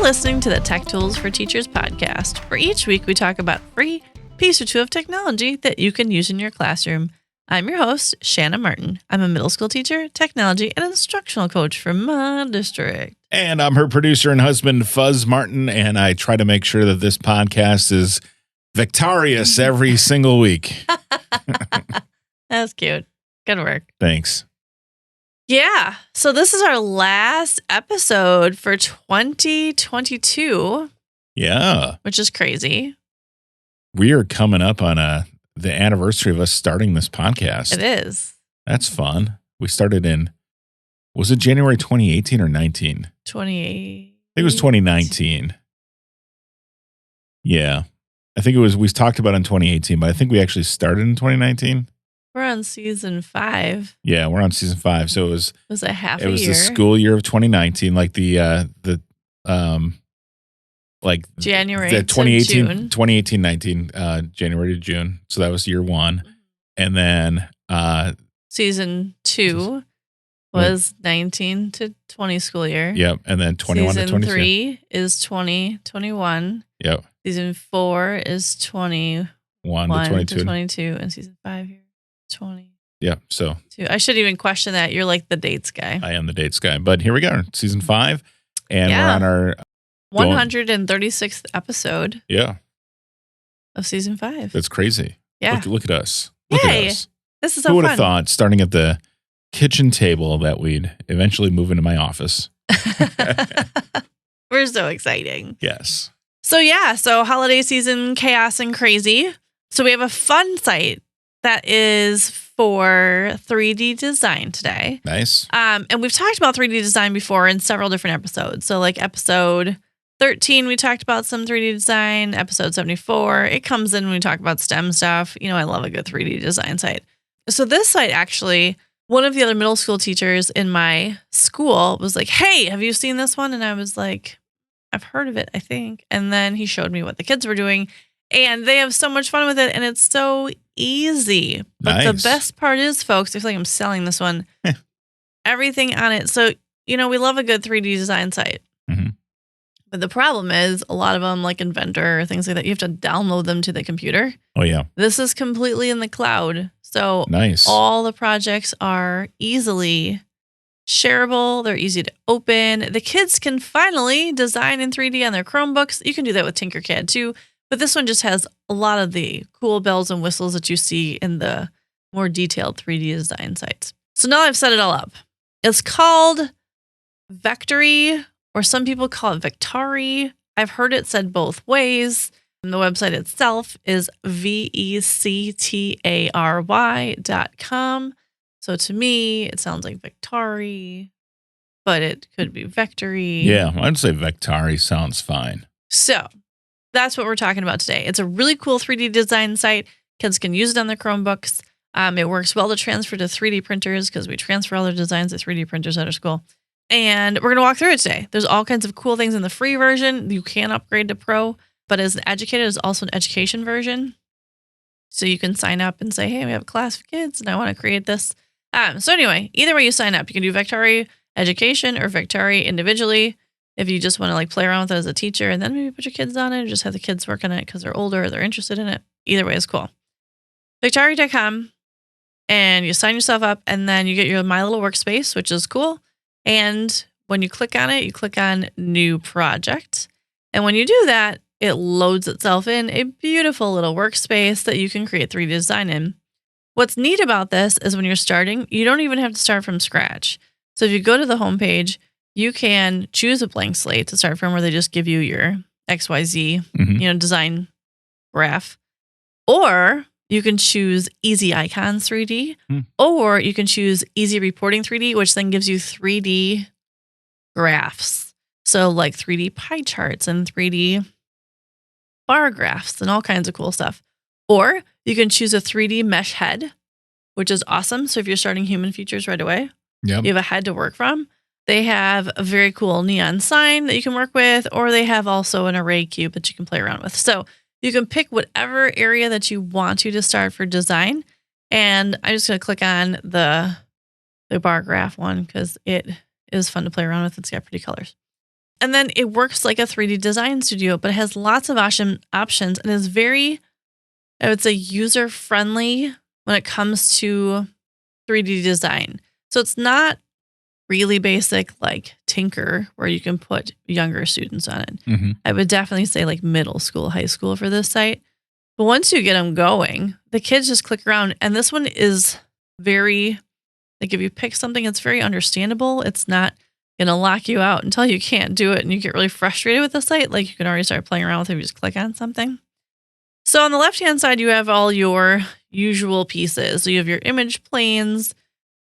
listening to the Tech Tools for Teachers podcast, where each week we talk about a free piece or two of technology that you can use in your classroom. I'm your host, Shanna Martin. I'm a middle school teacher, technology, and instructional coach from my district. And I'm her producer and husband, Fuzz Martin, and I try to make sure that this podcast is victorious every single week. That's cute. Good work. Thanks. Yeah. So this is our last episode for 2022. Yeah. Which is crazy. We are coming up on the anniversary of us starting this podcast. It is. That's fun. We started was it January 2018 or 19? 2018. I think it was 2019. Yeah. I think we talked about it in 2018, but I think we actually started in 2019. We're on season 5. Yeah, we're on season 5. So it was a half a year. It was the school year of 2019, like January to June. 2018-19, January to June. So that was year 1. And then season 2 was 19 to 20 school year. Yep. And then 21 to 22. Season 3 is 2021. Yep. Season 4 is 21 to 22. And season 5 here, 20. Yeah. So I shouldn't even question that. You're like the dates guy. I am the dates guy. But here we go. Season 5. And we're on our 136th episode. Yeah. Of season 5. That's crazy. Yeah. Look at us. Yay. Look at us. This is so fun. Who would have thought, starting at the kitchen table, that we'd eventually move into my office? We're so exciting. Yes. So holiday season chaos and crazy. So we have a fun site that is for 3D design today. Nice. And we've talked about 3D design before in several different episodes. So like episode 13, we talked about some 3D design. Episode 74, it comes in when we talk about STEM stuff. You know, I love a good 3D design site. So this site actually, one of the other middle school teachers in my school was like, hey, have you seen this one? And I was like, I've heard of it, I think. And then he showed me what the kids were doing. And they have so much fun with it. And it's so easy. But the best part is, folks, I feel like I'm selling this one. Everything on it. So, we love a good 3D design site. Mm-hmm. But the problem is a lot of them, like Inventor or things like that, you have to download them to the computer. Oh, yeah. This is completely in the cloud. So nice. All the projects are easily shareable. They're easy to open. The kids can finally design in 3D on their Chromebooks. You can do that with Tinkercad too. But this one just has a lot of the cool bells and whistles that you see in the more detailed 3D design sites. So now I've set it all up. It's called Vectary, or some people call it Vectary. I've heard it said both ways. And the website itself is vectary.com. So to me, it sounds like Vectary, but it could be Vectary. Yeah, I'd say Vectary sounds fine. So that's what we're talking about today. It's a really cool 3D design site. Kids can use it on their Chromebooks. It works well to transfer to 3D printers because we transfer all their designs to 3D printers at our school. And we're going to walk through it today. There's all kinds of cool things in the free version. You can upgrade to Pro, but as an educator, there's also an education version. So you can sign up and say, hey, we have a class of kids and I want to create this. So anyway, either way you sign up, you can do Vectary Education or Vectary individually. If you just want to play around with it as a teacher and then maybe put your kids on it or just have the kids work on it because they're older or they're interested in it. Either way is cool. Vectary.com, and you sign yourself up and then you get your My Little Workspace, which is cool. And when you click on it, you click on New Project. And when you do that, it loads itself in a beautiful little workspace that you can create 3D design in. What's neat about this is when you're starting, you don't even have to start from scratch. So if you go to the homepage, you can choose a blank slate to start from where they just give you your XYZ, design graph. Or you can choose Easy Icons 3D, or you can choose Easy Reporting 3D, which then gives you 3D graphs. So like 3D pie charts and 3D bar graphs and all kinds of cool stuff. Or you can choose a 3D mesh head, which is awesome. So if you're starting human features right away, you have a head to work from. They have a very cool neon sign that you can work with, or they have also an array cube that you can play around with. So you can pick whatever area that you want to start for design. And I'm just going to click on the bar graph one because it is fun to play around with. It's got pretty colors. And then it works like a 3D design studio, but it has lots of options and is very, I would say, user-friendly when it comes to 3D design. So it's not really basic like Tinker where you can put younger students on it. Mm-hmm. I would definitely say like middle school, high school for this site. But once you get them going, the kids just click around. And this one is very, like if you pick something, it's very understandable. It's not going to lock you out until you can't do it and you get really frustrated with the site. Like you can already start playing around with it if you just click on something. So on the left-hand side, you have all your usual pieces. So you have your image planes,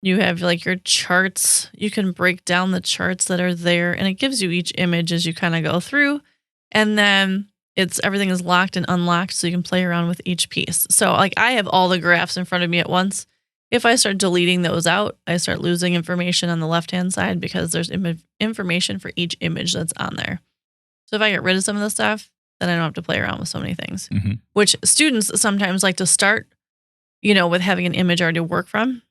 you have like your charts. You can break down the charts that are there and it gives you each image as you kind of go through. And then everything is locked and unlocked so you can play around with each piece. So like I have all the graphs in front of me at once. If I start deleting those out, I start losing information on the left-hand side because there's information for each image that's on there. So if I get rid of some of the stuff, then I don't have to play around with so many things, which students sometimes like to start, with having an image already to work from,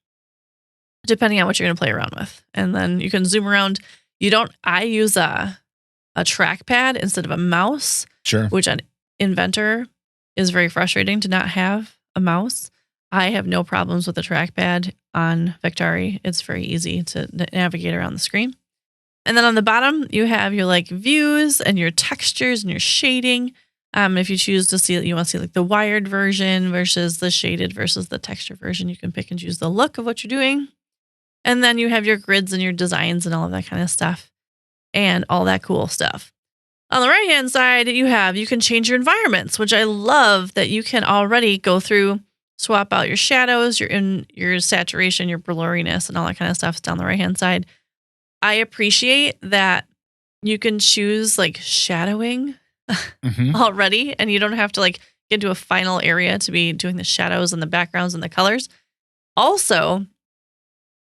depending on what you're going to play around with. And then you can zoom around. I use a trackpad instead of a mouse, Sure. which on Inventor is very frustrating to not have a mouse. I have no problems with the trackpad on Vectary. It's very easy to navigate around the screen. And then on the bottom, you have your like views and your textures and your shading. If you choose to see, you want to see like the wired version versus the shaded versus the texture version, you can pick and choose the look of what you're doing. And then you have your grids and your designs and all of that kind of stuff and all that cool stuff. On the right-hand side, you can change your environments, which I love that you can already go through, swap out your shadows, your saturation, your blurriness, and all that kind of stuff down the right-hand side. I appreciate that you can choose like shadowing already, and you don't have to like get into a final area to be doing the shadows and the backgrounds and the colors. Also,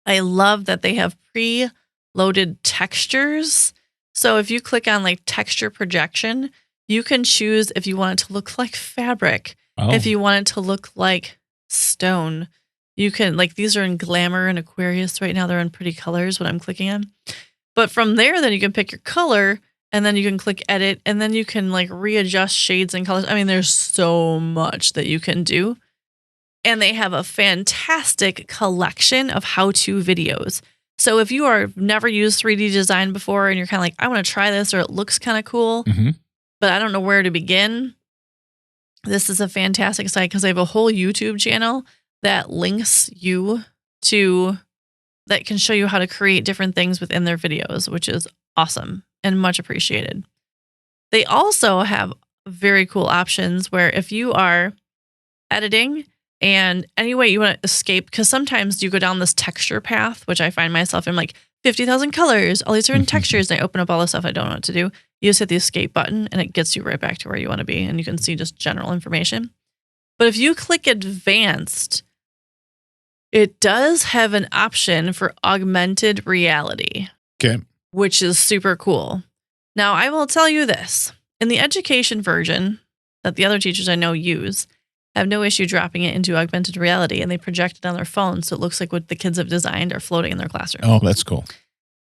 I love that they have pre-loaded textures. So if you click on like texture projection, you can choose if you want it to look like fabric, if you want it to look like stone. You can, like, these are in Glamour and Aquarius right now. They're in pretty colors, what I'm clicking on. But from there, then you can pick your color and then you can click edit and then you can like readjust shades and colors. I mean, there's so much that you can do. And they have a fantastic collection of how-to videos. So if you are never used 3D design before and you're kind of like, I want to try this or it looks kind of cool, but I don't know where to begin, this is a fantastic site because they have a whole YouTube channel that links you to, that can show you how to create different things within their videos, which is awesome and much appreciated. They also have very cool options where if you are editing and any way you want to escape, because sometimes you go down this texture path, which I find myself in like 50,000 colors, all these different textures, and I open up all the stuff I don't know what to do. You just hit the escape button and it gets you right back to where you want to be. And you can see just general information. But if you click advanced, it does have an option for augmented reality. Okay. Which is super cool. Now, I will tell you this. In the education version that the other teachers I know use, have no issue dropping it into augmented reality, and they project it on their phone so it looks like what the kids have designed are floating in their classroom. Oh, that's cool.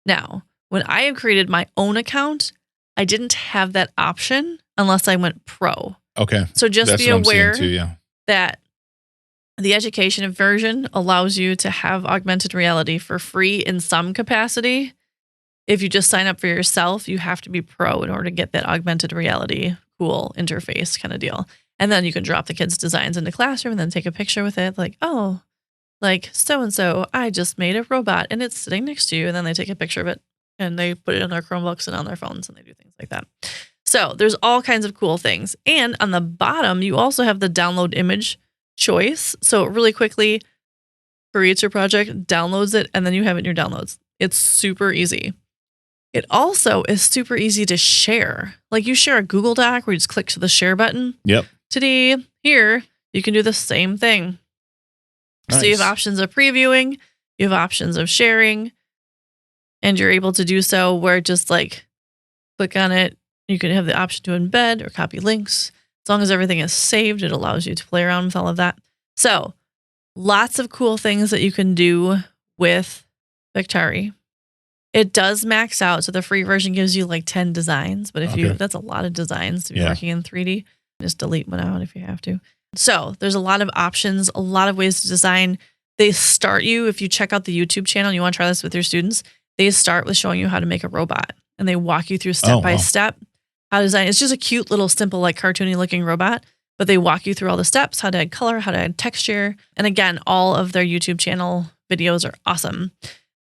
Now, when I have created my own account, I didn't have that option unless I went pro. Okay. So just that's be aware too, that the education version allows you to have augmented reality for free in some capacity. If you just sign up for yourself, you have to be pro in order to get that augmented reality cool interface kind of deal. And then you can drop the kids' designs into classroom and then take a picture with it. Like, oh, like so-and-so, I just made a robot and it's sitting next to you. And then they take a picture of it and they put it on their Chromebooks and on their phones and they do things like that. So there's all kinds of cool things. And on the bottom, you also have the download image choice. So it really quickly creates your project, downloads it, and then you have it in your downloads. It's super easy. It also is super easy to share. Like you share a Google Doc where you just click to the share button. Yep. Today, here, you can do the same thing. Nice. So you have options of previewing, you have options of sharing, and you're able to do so where just like click on it. You can have the option to embed or copy links. As long as everything is saved, it allows you to play around with all of that. So lots of cool things that you can do with Vectary. It does max out. So the free version gives you like 10 designs, but that's a lot of designs to be working in 3D. Just delete one out if you have to. So there's a lot of options, a lot of ways to design. They start you, if you check out the YouTube channel, and you want to try this with your students, they start with showing you how to make a robot. And they walk you through step by step how to design. It's just a cute little simple, like cartoony looking robot, but they walk you through all the steps, how to add color, how to add texture. And again, all of their YouTube channel videos are awesome.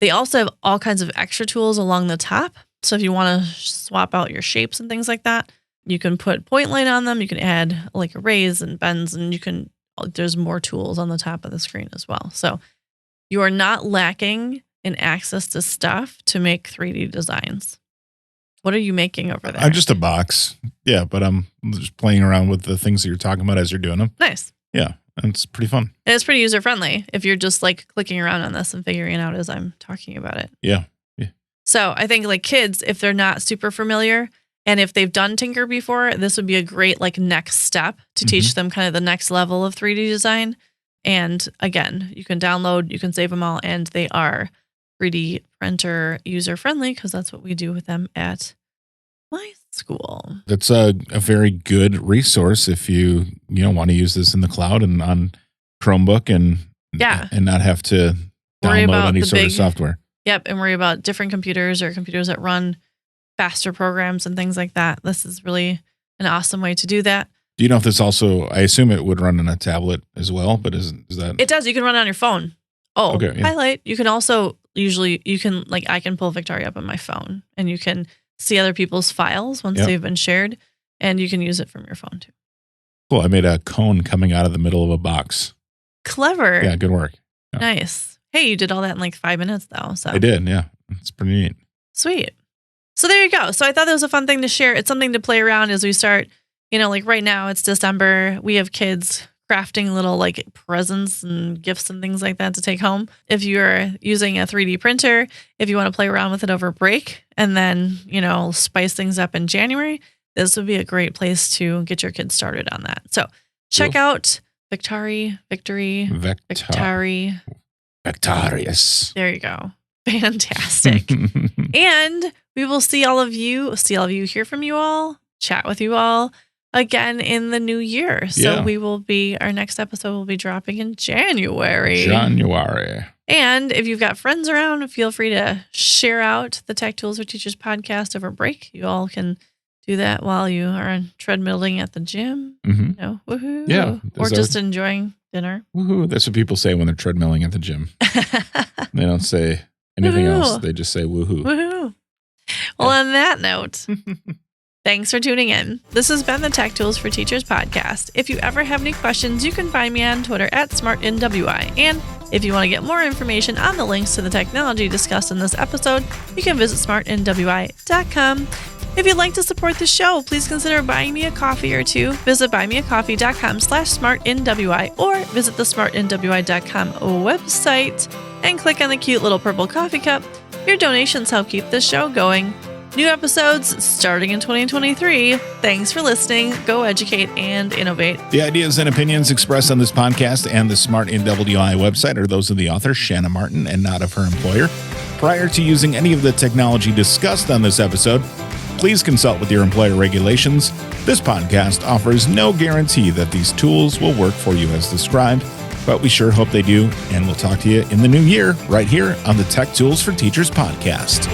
They also have all kinds of extra tools along the top. So if you want to swap out your shapes and things like that, you can put point light on them. You can add like arrays and bends, and there's more tools on the top of the screen as well. So you are not lacking in access to stuff to make 3D designs. What are you making over there? I'm just a box. Yeah, but I'm just playing around with the things that you're talking about as you're doing them. Nice. Yeah, and it's pretty fun. And it's pretty user-friendly if you're just like clicking around on this and figuring it out as I'm talking about it. Yeah. So I think like kids, if they're not super familiar and if they've done Tinker before, this would be a great like next step to teach them kind of the next level of 3D design. And again, you can download, you can save them all, and they are 3D printer user-friendly because that's what we do with them at my school. That's a very good resource if you want to use this in the cloud and on Chromebook and not have to download any sort of software. Yep, and worry about different computers or computers that run faster programs and things like that. This is really an awesome way to do that. Do you know if this also, I assume it would run on a tablet as well, but is that? It does. You can run it on your phone. Oh, okay, highlight. You can also I can pull Vectary up on my phone and you can see other people's files once they've been shared, and you can use it from your phone too. Cool. I made a cone coming out of the middle of a box. Clever. Yeah, good work. Yeah. Nice. Hey, you did all that in like 5 minutes though. So I did. Yeah. It's pretty neat. Sweet. So there you go. So I thought that was a fun thing to share. It's something to play around as we start, like right now it's December. We have kids crafting little like presents and gifts and things like that to take home. If you're using a 3D printer, if you want to play around with it over break and then, spice things up in January, this would be a great place to get your kids started on that. So check out Vectary. Vectarius. There you go. Fantastic. And we will see all of you, hear from you all, chat with you all again in the new year. So our next episode will be dropping in January. And if you've got friends around, feel free to share out the Tech Tools for Teachers podcast over break. You all can do that while you are treadmilling at the gym. Woohoo. Yeah. Or just enjoying dinner. Woohoo. That's what people say when they're treadmilling at the gym. They don't say anything else. They just say woohoo. Woohoo. Well, on that note, thanks for tuning in. This has been the Tech Tools for Teachers podcast. If you ever have any questions, you can find me on Twitter at SmartNWI. And if you want to get more information on the links to the technology discussed in this episode, you can visit smartnwi.com. If you'd like to support the show, please consider buying me a coffee or two. Visit buymeacoffee.com/smartnwi or visit the smartnwi.com website and click on the cute little purple coffee cup. Your donations help keep this show going. New episodes starting in 2023. Thanks for listening. Go educate and innovate. The ideas and opinions expressed on this podcast and the Smart NWI website are those of the author, Shanna Martin, and not of her employer. Prior to using any of the technology discussed on this episode, please consult with your employer regulations. This podcast offers no guarantee that these tools will work for you as described, but we sure hope they do, and we'll talk to you in the new year right here on the Tech Tools for Teachers podcast.